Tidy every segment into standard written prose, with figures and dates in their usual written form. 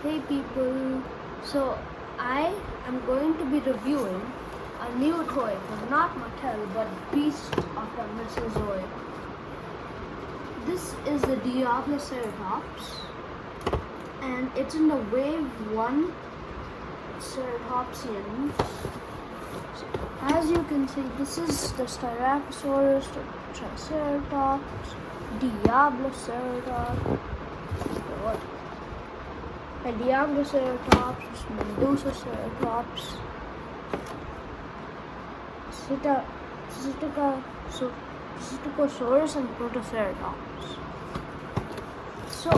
Hey people, so I am going to be reviewing a new toy from not Mattel but Beast of the Mesozoic. This is the Diabloceratops and it's in the Wave 1 Ceratopsian. As you can see, this is the Styracosaurus, the Triceratops, Diabloceratops, the Diabloceratops, Medusaceratops, Psittacosaurus, and Protoceratops. So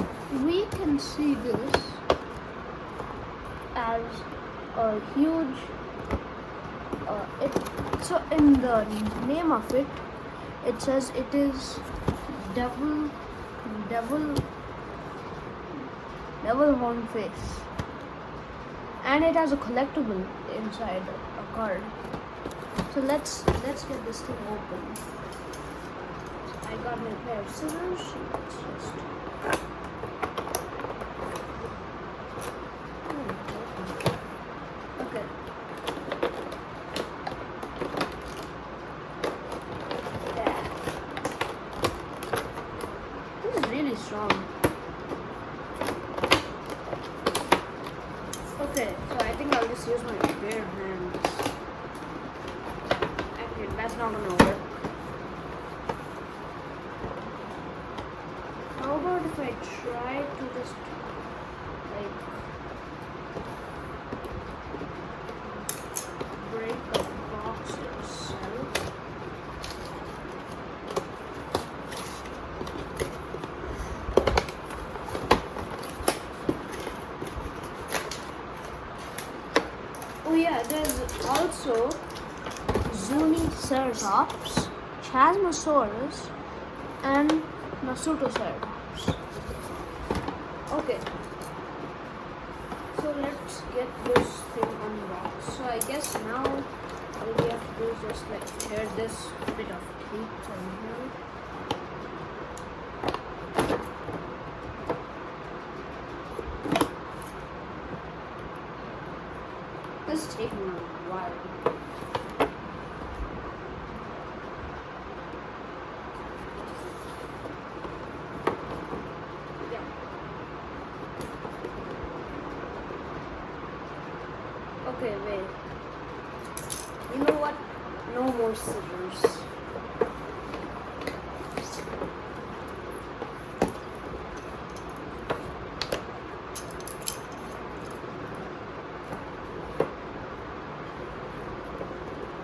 we can see this as a huge. So in the name of it, it says it is devil horn face, and it has a collectible inside a card. So let's get this thing open. I got my pair of scissors. Let's just. Okay. Yeah. This is really strong. Okay, so I think I'll just use my bare hands. Actually, that's not gonna work. How about if I try to just break a box itself? Oh yeah, there's also Zuniceratops, Chasmosaurus, and Nasutoceratops. Okay, so let's get this thing unboxed. So I guess now all we have to do is just tear this bit of tape from here. This is taking a while. Yeah. Okay, wait. You know what? No more scissors.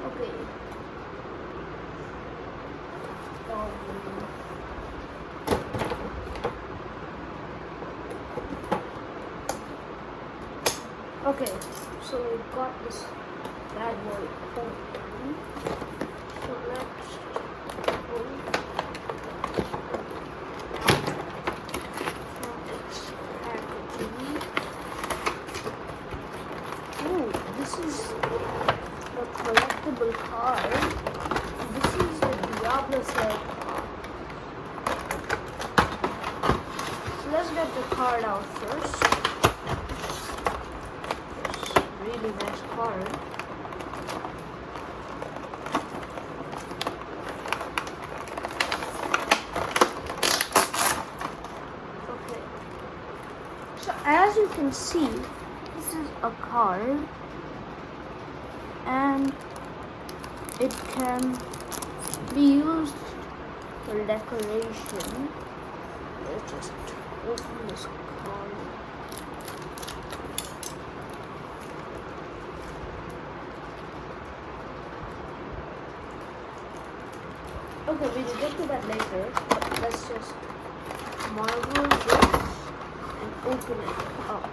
Okay. Okay, so we've got this bad boy open. So let's pull from its packaging. Oh, this is the collectible card. This is the Diabloceratops. So let's get the card out first. Really nice card. Okay. So as you can see, this is a card and it can be used for decoration. Let's just open this card. Okay, we'll get to that later, but let's just marble this and open it up.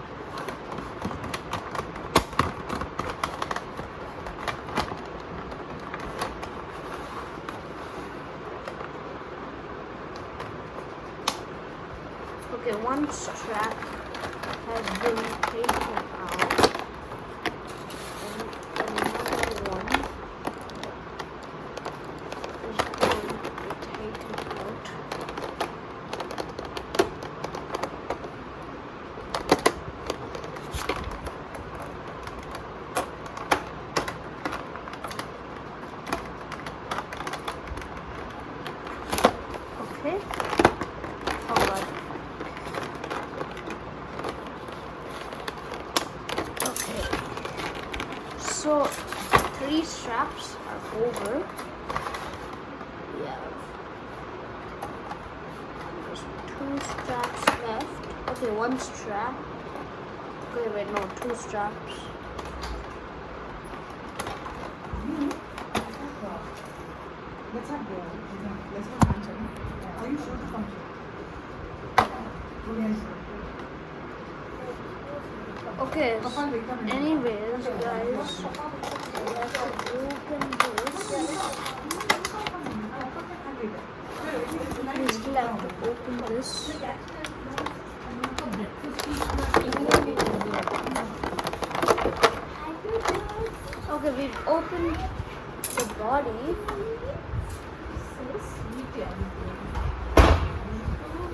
Okay, one strap has been taken out, and another one is going to be taken out. So 3 straps are over. We have just 2 straps left. Okay, 1 strap. Okay, wait, no, 2 straps. Let's not go. Let's not answer. Are you sure to come here? Okay, anyways, guys, we have to open this. We still have to open this. Okay, we've opened the body.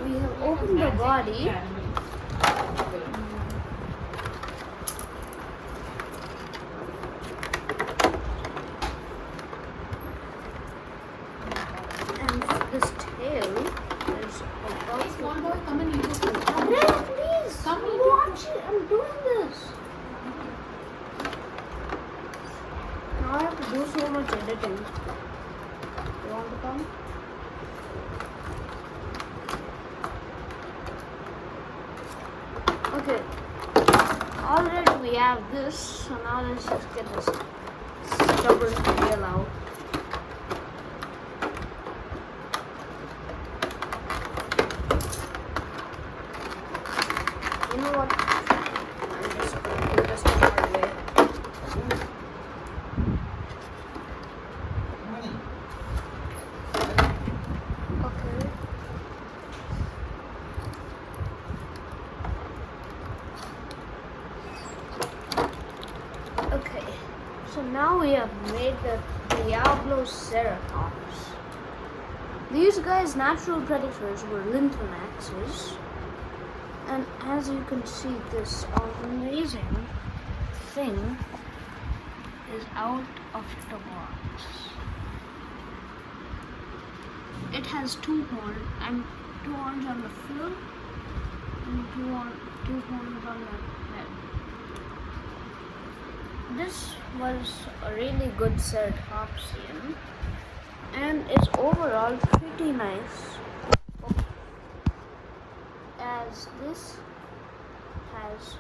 We have opened the body. And this tail is about Small boy, come and eat this food. Red, please! Come I'm eat it. watching. I'm doing this. Now I have to do so much editing. You want to come? Okay. Already we have this, so now let's just get this stubborn tail out. You know what? I'm just going to do this the hard way. Okay. Okay. So now we have made the Diabloceratops. These guys' natural predators were Lintonaxes. And as you can see, this amazing thing is out of the box. It has 2 horns and 2 horns on the frill and 2 horns on the head. This was a really good ceratopsian and is overall pretty nice. As this has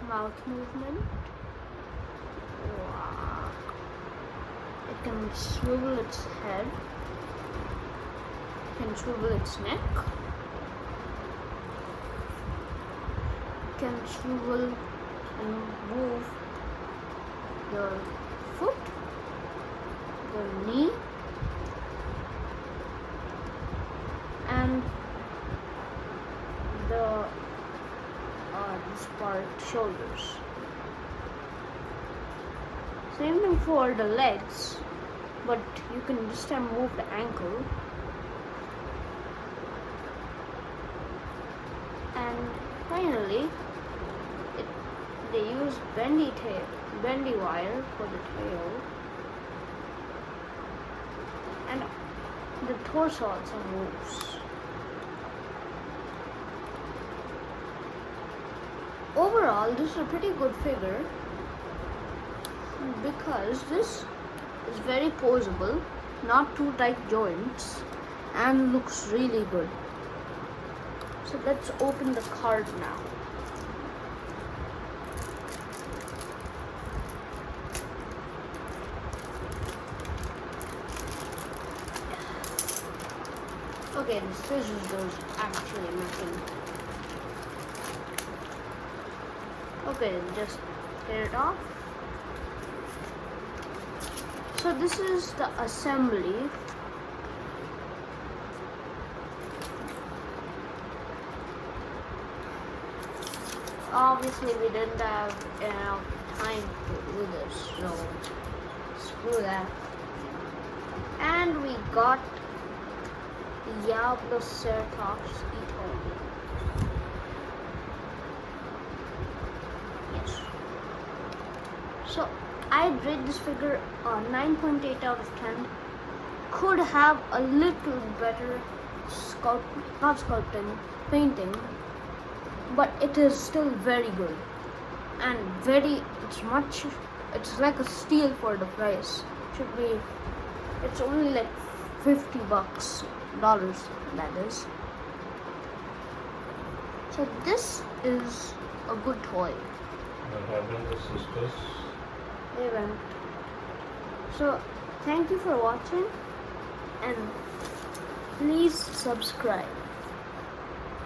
mouth movement. Wow. It can swivel its head. It can swivel its neck. It can swivel and move the foot, the knee, and the this part, shoulders. Same thing for the legs, but you can this time move the ankle. And finally, they use bendy wire for the tail, and the torso also moves. Overall, this is a pretty good figure because this is very posable, not too tight joints, and looks really good. So let's open the card now. Okay, the scissors does actually nothing. Okay, just tear it off. So this is the assembly. Obviously we didn't have enough time to do this, so screw that. And we got Diabloceratops etoli. Yes. So I rate this figure 9.8 out of 10. Could have a little better painting, but it is still very good and it's much it's like a steal for the price. Should be. It's only like $50, that is. So this is a good toy. What happened to sisters? They went. So thank you for watching and please subscribe.